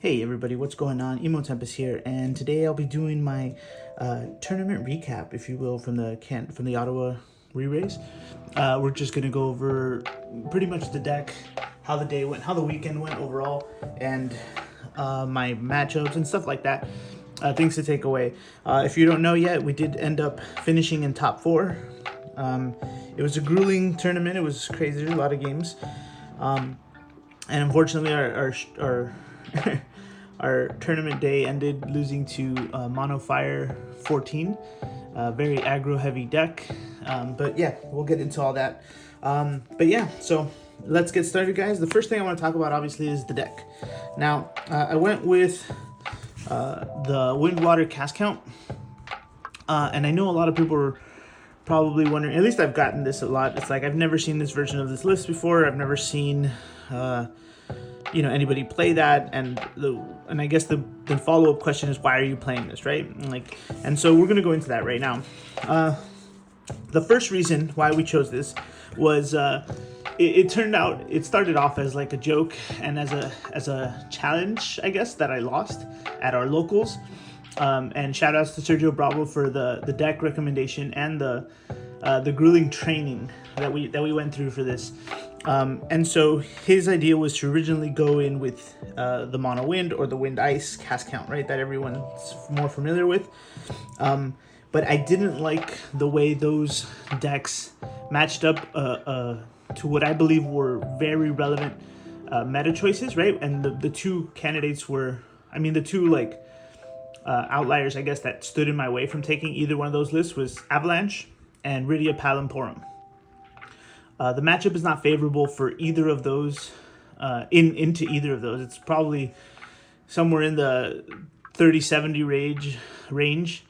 Hey everybody, what's going on? Emo Tempest here, and today I'll be doing my tournament recap, if you will, from the Ottawa Reraise. We're just gonna go over pretty much the deck, how the day went, how the weekend went overall, and my matchups and stuff like that. Things to take away. If you don't know yet, we did end up finishing in top 4. It was a grueling tournament. It was crazy, a lot of games, and unfortunately our our tournament day ended losing to Mono Fire 14. Very aggro heavy deck, but yeah, we'll get into all that. But yeah, so let's get started, guys. The first thing I want to talk about obviously is the deck. Now I went with the Wind Water Cast Count, and I know a lot of people are probably wondering, at least I've gotten this a lot, it's like I've never seen this version of this list before. I've never seen anybody play that, and I guess the follow-up question is, why are you playing this, right? And so we're gonna go into that right now. The first reason why we chose this was it turned out, it started off as like a joke and as a challenge, I guess, that I lost at our locals. And shout outs to Sergio Bravo for the deck recommendation and the grueling training that we went through for this. And so his idea was to originally go in with the Mono Wind or the Wind Ice cast count, right? That everyone's more familiar with. But I didn't like the way those decks matched up to what I believe were very relevant meta choices, right? And the two candidates were, the two outliers, I guess, that stood in my way from taking either one of those lists was Avalanche and Rydia Palimporum. The matchup is not favorable for either of those, into either of those. It's probably somewhere in the 30-70 range,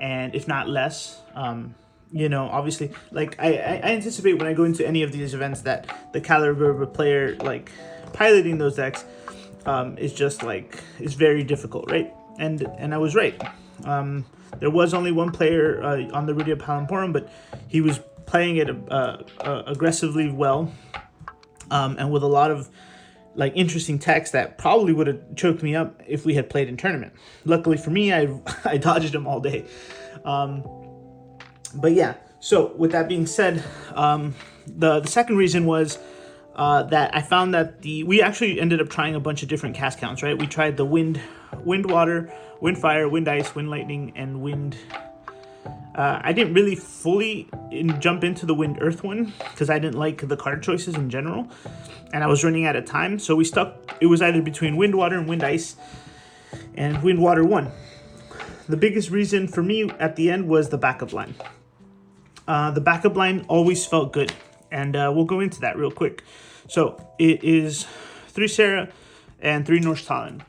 and if not less. Obviously, like I anticipate when I go into any of these events that the caliber of a player like piloting those decks is very difficult, right? And I was right. There was only one player on the Rydia Palimporum, but he was playing it aggressively well, and with a lot of interesting techs that probably would have choked me up if we had played in tournament. Luckily for me, I dodged them all day. But yeah, so with that being said, the second reason was that I found that we actually ended up trying a bunch of different cast counts, right? We tried the wind water, wind fire, wind ice, wind lightning, and wind. I didn't really fully jump into the wind earth one because I didn't like the card choices in general, and I was running out of time. So we stuck. It was either between wind water and wind ice, and wind water won. The biggest reason for me at the end was the backup line. The backup line always felt good, and we'll go into that real quick. So it is 3 Sarah and 3 Norse Talon.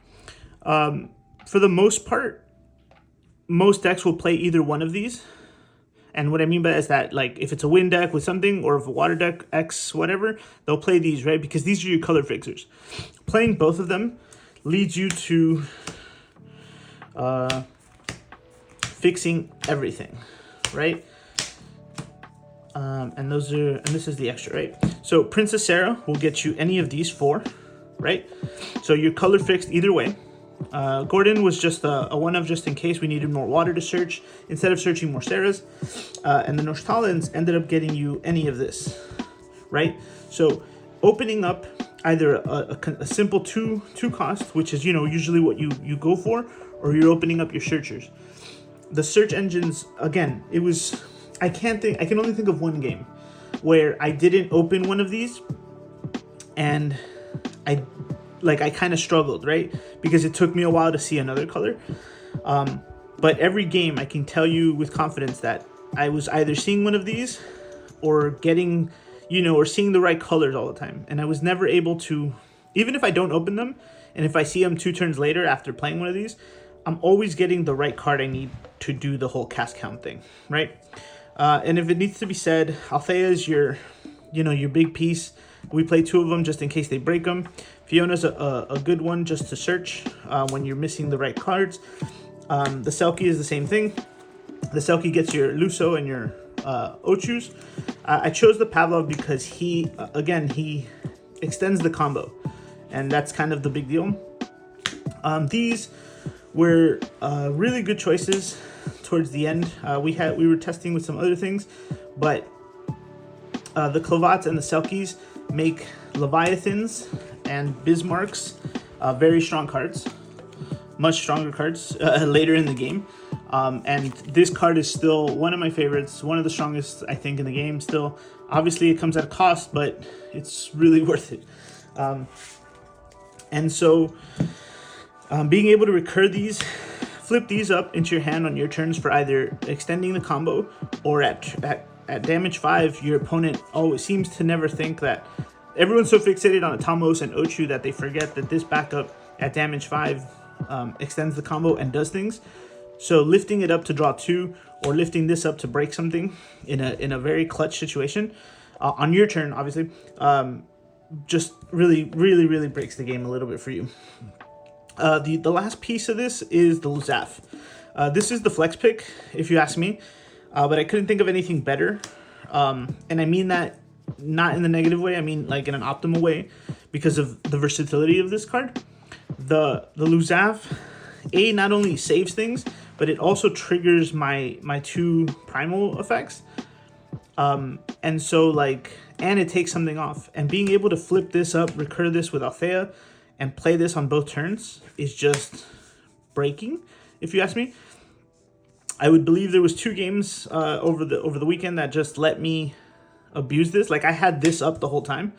For the most part, most decks will play either one of these. And what I mean by that is that, like, if it's a wind deck with something, or if a water deck X whatever, they'll play these, right? Because these are your color fixers. Playing both of them leads you to fixing everything, right? And this is the extra, right? So Princess Sarah will get you any of these 4, right? So you're color fixed either way. Gordon was just a one of, just in case we needed more water to search instead of searching more Sarahs. And the Norse Talons ended up getting you any of this, right? So opening up either a simple two cost, which is usually what you go for, or you're opening up your searchers. The search engines, again, it was, I can only think of one game where I didn't open one of these and I kind of struggled, right? Because it took me a while to see another color. But every game I can tell you with confidence that I was either seeing one of these or getting, or seeing the right colors all the time. And I was never able to, even if I don't open them, and if I see them 2 turns later after playing one of these, I'm always getting the right card I need to do the whole cast count thing, right? And if it needs to be said, Althea is your big piece. We play 2 of them just in case they break them. Fiona's a good one just to search when you're missing the right cards. The Selkie is the same thing. The Selkie gets your Luso and your Ochus. I chose the Pavlov because he extends the combo, and that's kind of the big deal. These were really good choices towards the end. We were testing with some other things, but the Clavats and the Selkies make Leviathans and Bismarcks very strong cards, much stronger cards later in the game. And this card is still one of my favorites, one of the strongest I think in the game still. Obviously it comes at a cost, but it's really worth it. And so being able to recur these, flip these up into your hand on your turns for either extending the combo, or at damage 5, your opponent always seems to never think that. Everyone's so fixated on Atamos and Ochu that they forget that this backup at damage 5 extends the combo and does things. So lifting it up to draw 2, or lifting this up to break something in a very clutch situation on your turn, obviously, just really breaks the game a little bit for you. The last piece of this is the Luzaf. This is the flex pick, if you ask me, but I couldn't think of anything better. And I mean that not in the negative way, I mean like in an optimal way, because of the versatility of this card. The Luzaf, not only saves things, but it also triggers my 2 primal effects. And so like, and it takes something off. And being able to flip this up, recur this with Althea, and play this on both turns is just breaking, if you ask me. I would believe there was 2 games over the weekend that just let me abuse this. Like I had this up the whole time.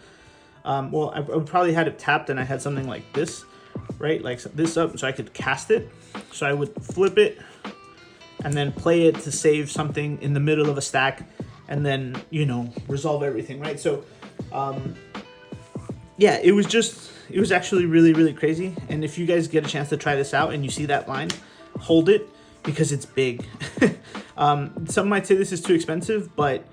Well, I would probably had it tapped, and I had something like this, right? Like this up, so I could cast it. So I would flip it and then play it to save something in the middle of a stack, and then, you know, resolve everything, right? So yeah, it was actually really crazy. And if you guys get a chance to try this out and you see that line, hold it, because it's big. Some might say this is too expensive, but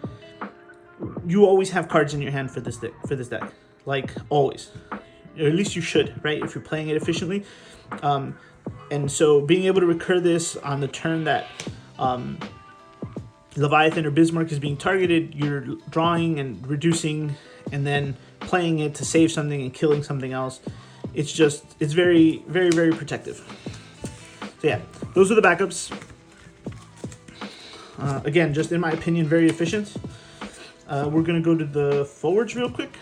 you always have cards in your hand for this deck, like always, or at least you should, right? If you're playing it efficiently. And so being able to recur this on the turn that Leviathan or Bismarck is being targeted, you're drawing and reducing, and then playing it to save something and killing something else. It's very protective. So yeah, those are the backups. Again, just in my opinion, very efficient. We're gonna go to the forwards real quick.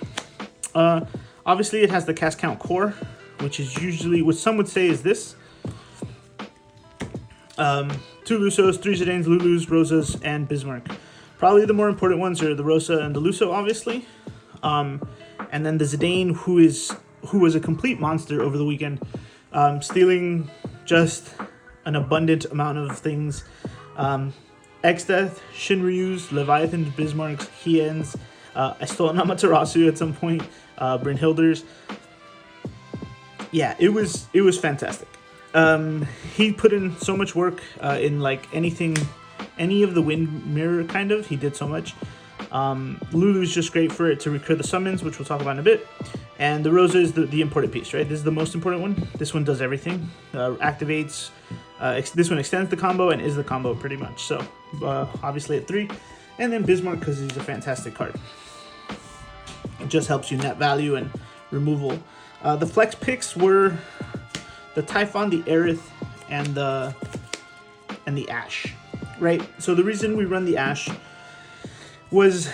Obviously it has the cast count core, which is usually what some would say is this. 2 Lusos, 3 Zidanes, Lulus, Rosas, and Bismarck. Probably the more important ones are the Rosa and the Luso, obviously. And then the Zidane, who was a complete monster over the weekend, stealing just an abundant amount of things. X-Death, Shinryu's, Leviathan, Bismarck's, Hien's. I stole an Amaterasu at some point, Brynhilder's. Yeah, it was fantastic. He put in so much work in like any of the wind mirror kind of. He did so much. Lulu's just great for it to recur the summons, which we'll talk about in a bit. And the Rosa is the important piece, right? This is the most important one. This one does everything. Activates. This one extends the combo and is the combo pretty much. So obviously at 3. And then Bismarck, because he's a fantastic card. It just helps you net value and removal. The flex picks were the Typhon, the Aerith, and the Ash, right? So the reason we run the Ash was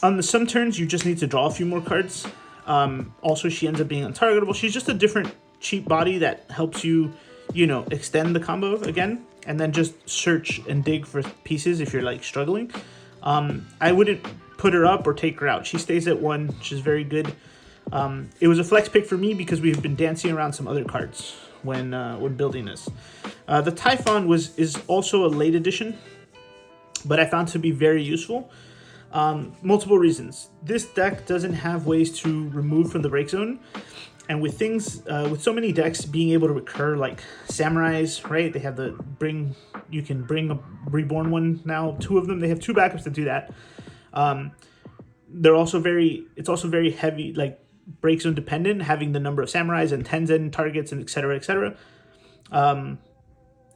on some turns you just need to draw a few more cards. Also, she ends up being untargetable. She's just a different cheap body that helps you, you know, extend the combo again, and then just search and dig for pieces if you're like struggling. I wouldn't put her up or take her out. She stays at 1. She's very good. It was a flex pick for me because we've been dancing around some other cards when building this. The Typhon is also a late addition, but I found to be very useful. Multiple reasons. This deck doesn't have ways to remove from the break zone, and with things with so many decks being able to recur, like Samurais, right? They have you can bring a reborn one now. 2 of them. They have 2 backups to do that. It's also very heavy, like break zone dependent, having the number of Samurais and Tenzen targets and etc.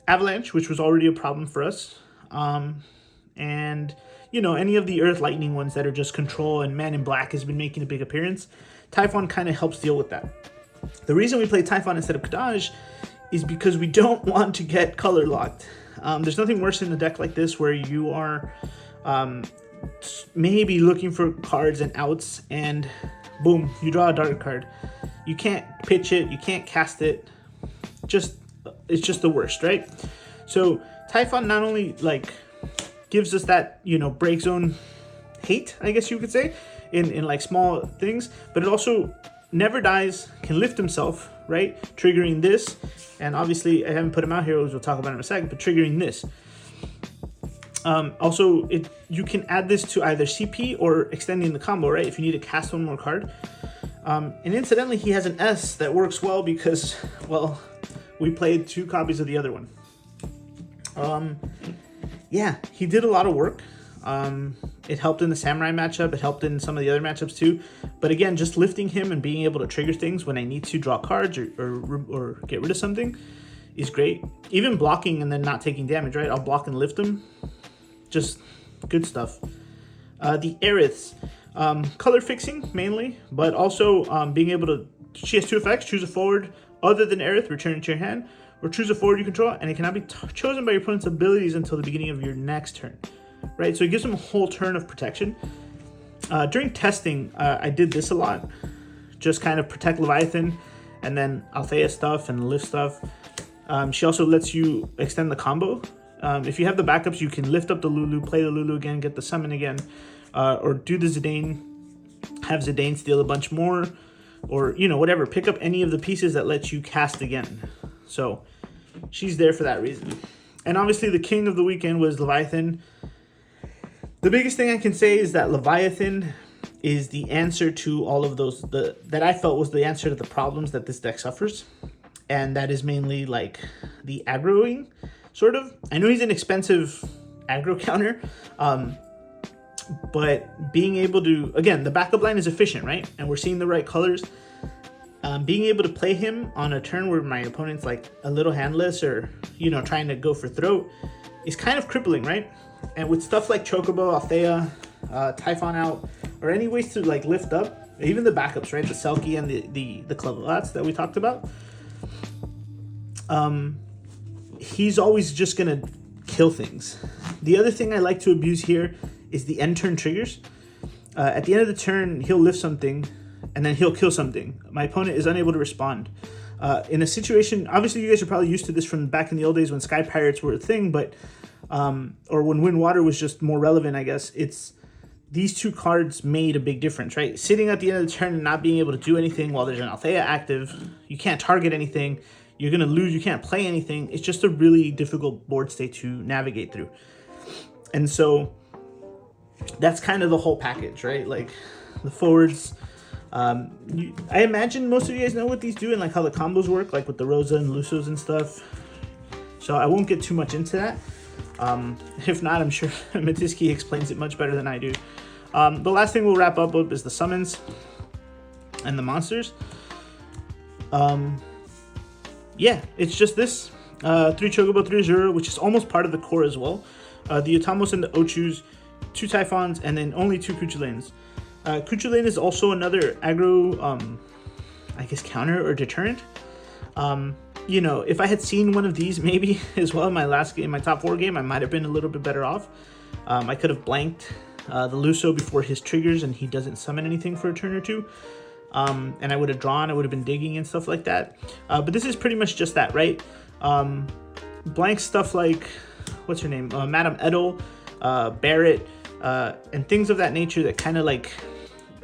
Avalanche, which was already a problem for us, and you know, any of the Earth Lightning ones that are just control, and Man in Black has been making a big appearance. Typhon kind of helps deal with that. The reason we play Typhon instead of Kadaj is because we don't want to get color locked. There's nothing worse in a deck like this where you are maybe looking for cards and outs, and boom, you draw a dark card. You can't pitch it, you can't cast it. It's just the worst, right? So Typhon not only like gives us that, you know, break zone hate, I guess you could say, in like small things, but it also never dies, can lift himself, right? Triggering this, and obviously I haven't put him out here, as we'll talk about in a second, but triggering this. Also, you can add this to either CP or extending the combo, right? If you need to cast one more card. And incidentally, he has an S that works well because, well, we played 2 copies of the other one. Yeah, he did a lot of work. It helped in the Samurai matchup. It helped in some of the other matchups too. But again, just lifting him and being able to trigger things when I need to draw cards or get rid of something is great. Even blocking and then not taking damage, right? I'll block and lift him. Just good stuff. The Aeriths, color fixing mainly, but also being able to, she has 2 effects: choose a forward other than Aerith, return it to your hand, or choose a forward you control, and it cannot be chosen by your opponent's abilities until the beginning of your next turn. Right, so it gives them a whole turn of protection. During testing, I did this a lot. Just kind of protect Leviathan, and then Althea stuff and lift stuff. She also lets you extend the combo. If you have the backups, you can lift up the Lulu, play the Lulu again, get the summon again, or do the Zidane, have Zidane steal a bunch more, or, you know, whatever. Pick up any of the pieces that let you cast again. So she's there for that reason. And obviously the king of the weekend was Leviathan. The biggest thing I can say is that Leviathan is the answer to all of those, that I felt was the answer to the problems that this deck suffers. And that is mainly like the aggroing, sort of. I know he's an expensive aggro counter, but being able to, again, the backup line is efficient, right? And we're seeing the right colors. Being able to play him on a turn where my opponent's like a little handless or, you know, trying to go for throat is kind of crippling, right? And with stuff like Chocobo, Althea, Typhon out, or any ways to like lift up, even the backups, right? The Selkie and the Clevelats that we talked about. He's always just gonna kill things. The other thing I like to abuse here is the end turn triggers. At the end of the turn, he'll lift something, and then he'll kill something. My opponent is unable to respond. In a situation, obviously you guys are probably used to this from back in the old days when Sky Pirates were a thing, but or when Wind Water was just more relevant, I guess. It's these 2 cards made a big difference, right? Sitting at the end of the turn and not being able to do anything while there's an Althea active, you can't target anything, you're gonna lose, you can't play anything. It's just a really difficult board state to navigate through. And so that's kind of the whole package, right? Like the forwards, I imagine most of you guys know what these do and like how the combos work, like with the Rosa and Lusos and stuff. So I won't get too much into that. If not, I'm sure Matiski explains it much better than I do. The last thing we'll wrap up with is the summons and the monsters. Yeah, it's just this. 3 Chocobo, 3 Azura, which is almost part of the core as well. The Utamos and the Ochus, 2 Typhons, and then only 2 Cuchulains. Cuchulain is also another aggro, I guess, counter or deterrent. You know, if I had seen one of these maybe as well in my last game, my top 4 game, I might have been a little bit better off. I could have blanked the Luso before his triggers and he doesn't summon anything for a turn or 2. And I would have drawn, I would have been digging and stuff like that. But this is pretty much just that, right? Blank stuff like, what's her name? Madame Edel, Barrett, and things of that nature that kind of like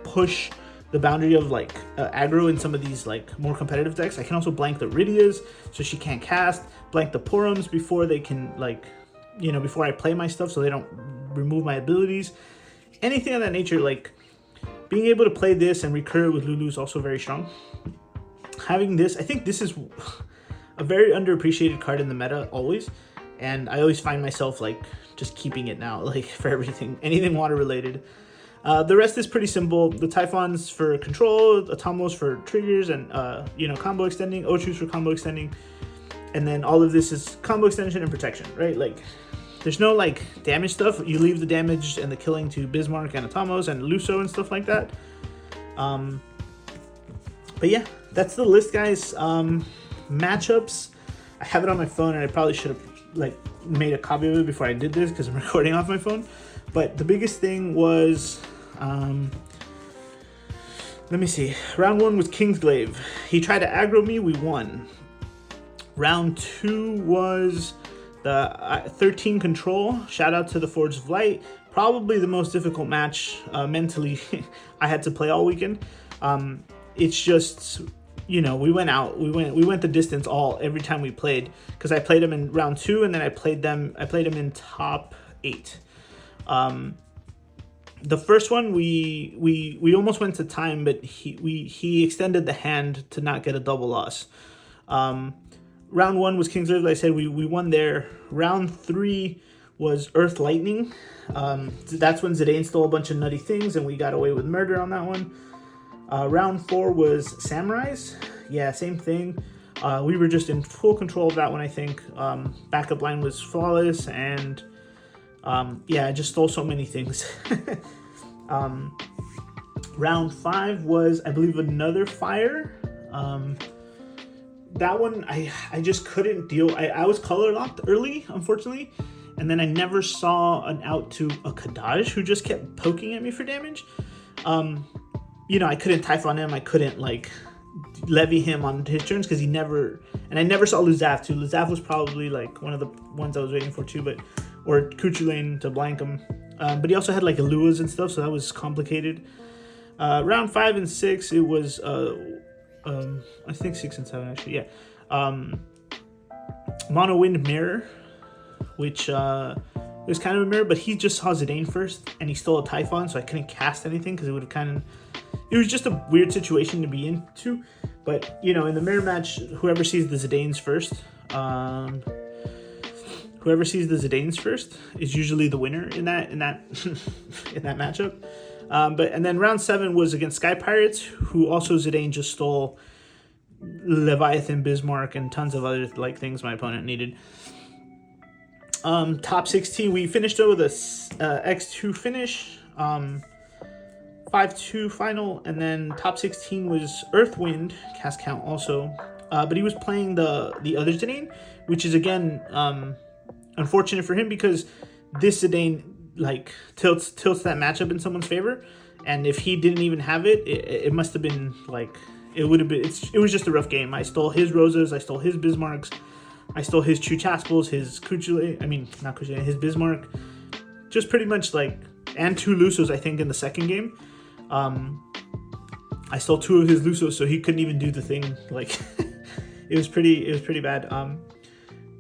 push the boundary of like aggro in some of these like more competitive decks. I can also blank the Rydias so she can't cast, blank the Porums before they can, like, you know, before I play my stuff so they don't remove my abilities. Anything of that nature, like being able to play this and recur with Lulu is also very strong. Having this, I think this is a very underappreciated card in the meta always, and I always find myself like just keeping it now, like for everything, anything water related. The rest is pretty simple. The Typhons for control, the Tomos for triggers and you know, combo extending, Ochus for combo extending, and then all of this is combo extension and protection, right? Like there's no like damage stuff. You leave the damage and the killing to Bismarck and Atamos and Luso and stuff like that. But yeah, that's the list, guys. Matchups. have it on my phone, and I probably should have like made a copy of it before I did this because I'm recording off my phone. But the biggest thing was, let me see. Round 1 was Kingsglaive. He tried to aggro me. We won. Round 2 was the 13 control. Shout out to the Forge of Light. Probably the most difficult match mentally I had to play all weekend. It's just, you know, we went the distance every time we played, because I played him in round 2, and then I played him in top 8. The first one we almost went to time, but he extended the hand to not get a double loss. Round 1 was Kingsglaive, like I said, we won there. Round 3 was Earth Lightning. That's when Zidane stole a bunch of nutty things, and we got away with murder on that one. Round 4 was Samurais. Yeah, same thing. We were just in full control of that one, I think. Backup line was flawless, and yeah, I just stole so many things. Round 5 was, I believe, another fire. That one, I just couldn't deal. I was color locked early, unfortunately, and then I never saw an out to a Kadaj who just kept poking at me for damage. You know, I couldn't Typhon him. I couldn't like levy him on his turns because he never. And I never saw Luzaf too. Luzaf was probably like one of the ones I was waiting for too, or Kuchulain to blank him. But he also had like Aluas and stuff, so that was complicated. Round 5 and 6, it was I think 6 and 7 actually. Yeah, Mono Wind Mirror, which it was kind of a mirror, but he just saw Zidane first, and he stole a Typhon, so I couldn't cast anything because it would have kind of. It was just a weird situation to be into, but you know, in the mirror match, whoever sees the Zidanes first, is usually the winner in that in that matchup. And then round 7 was against Sky Pirates, who also Zidane just stole Leviathan, Bismarck, and tons of other like things my opponent needed. Top 16, we finished it with a X2 finish. 5-2 final, and then top 16 was Earthwind, cast count also, but he was playing the other Zidane, which is again unfortunate for him because this Zidane like tilts that matchup in someone's favor, and if he didn't even have it, it must have been like it would have been. It was just a rough game. I stole his Rosas, I stole his Bismarcks, I stole his Chuchaspals, his his Bismarck, just pretty much like, and 2 Lusos I think in the second game. I stole 2 of his Lusos, so he couldn't even do the thing. Like, it was pretty bad.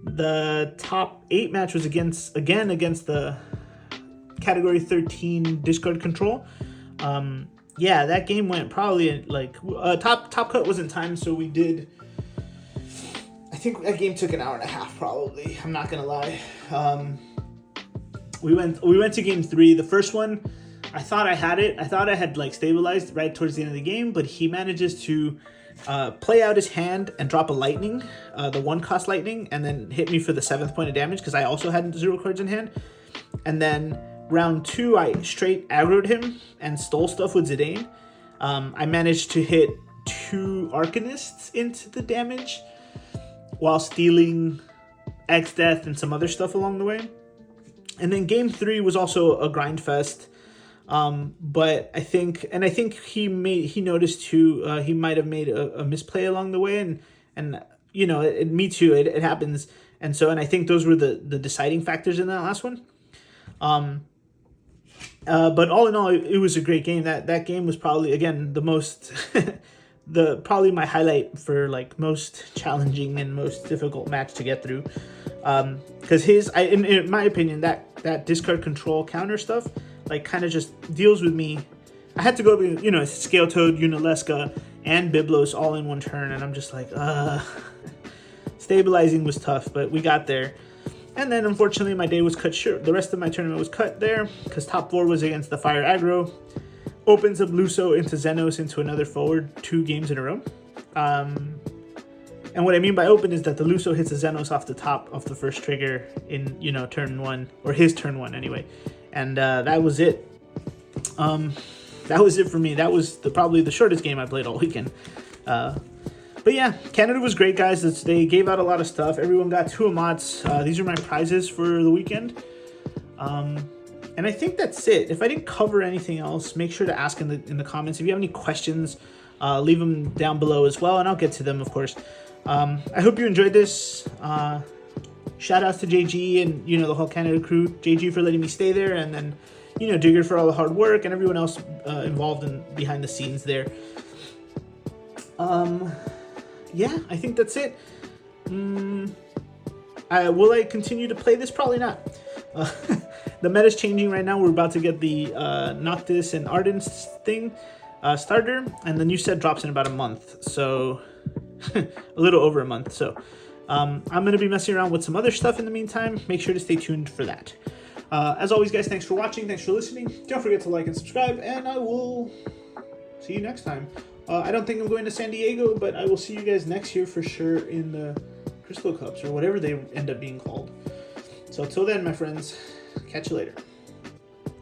The top 8 match was against the category 13 discard control. Yeah, that game went probably like top cut wasn't timed, so we did. I think that game took an hour and a half, probably. I'm not gonna lie. We went to game 3. The first one, I thought I had it. I thought I had like stabilized right towards the end of the game, but he manages to play out his hand and drop a lightning, the 1-cost lightning, and then hit me for the 7th point of damage because I also had 0 cards in hand. And then round 2, I straight aggroed him and stole stuff with Zidane. I managed to hit 2 Arcanists into the damage while stealing X-Death and some other stuff along the way. And then game 3 was also a grind fest. But I think he noticed too, he might have made a misplay along the way, and you know, me too, it happens. And I think those were the deciding factors in that last one. But all in all, it was a great game. That game was probably, again, the most, probably my highlight for like most challenging and most difficult match to get through. Because in my opinion, that discard control counter stuff, like, kind of just deals with me. I had to go, you know, Scale Toad, Unileska, and Biblos all in one turn, and I'm just like, stabilizing was tough, but we got there. And then, unfortunately, my day was cut short. The rest of my tournament was cut there, because top 4 was against the Fire Aggro. Opens up Luso into Xenos into another forward 2 games in a row. And what I mean by open is that the Luso hits a Xenos off the top of the first trigger in, you know, turn 1, or his turn 1 anyway. And that was it. That was it for me. That was probably the shortest game I played all weekend. But But yeah, Canada was great, guys. They gave out a lot of stuff. Everyone got 2 emotes. These are my prizes for the weekend. And I think that's it. If I didn't cover anything else, make sure to ask in the comments. If you have any questions, leave them down below as well, and I'll get to them, of course. I hope you enjoyed this. Shout outs to JG and, you know, the whole Canada crew. JG for letting me stay there, and then, you know, Digger for all the hard work, and everyone else involved in behind the scenes there. Yeah, I think that's it. Will I continue to play this? Probably not. The meta's changing right now. We're about to get the Noctis and Ardence thing starter, and the new set drops in about a month, so a little over a month. So I'm going to be messing around with some other stuff in the meantime. Make sure to stay tuned for that. As always, guys, thanks for watching. Thanks for listening. Don't forget to like and subscribe, and I will see you next time. I don't think I'm going to San Diego, but I will see you guys next year for sure in the Crystal Cups, or whatever they end up being called. So until then, my friends, catch you later.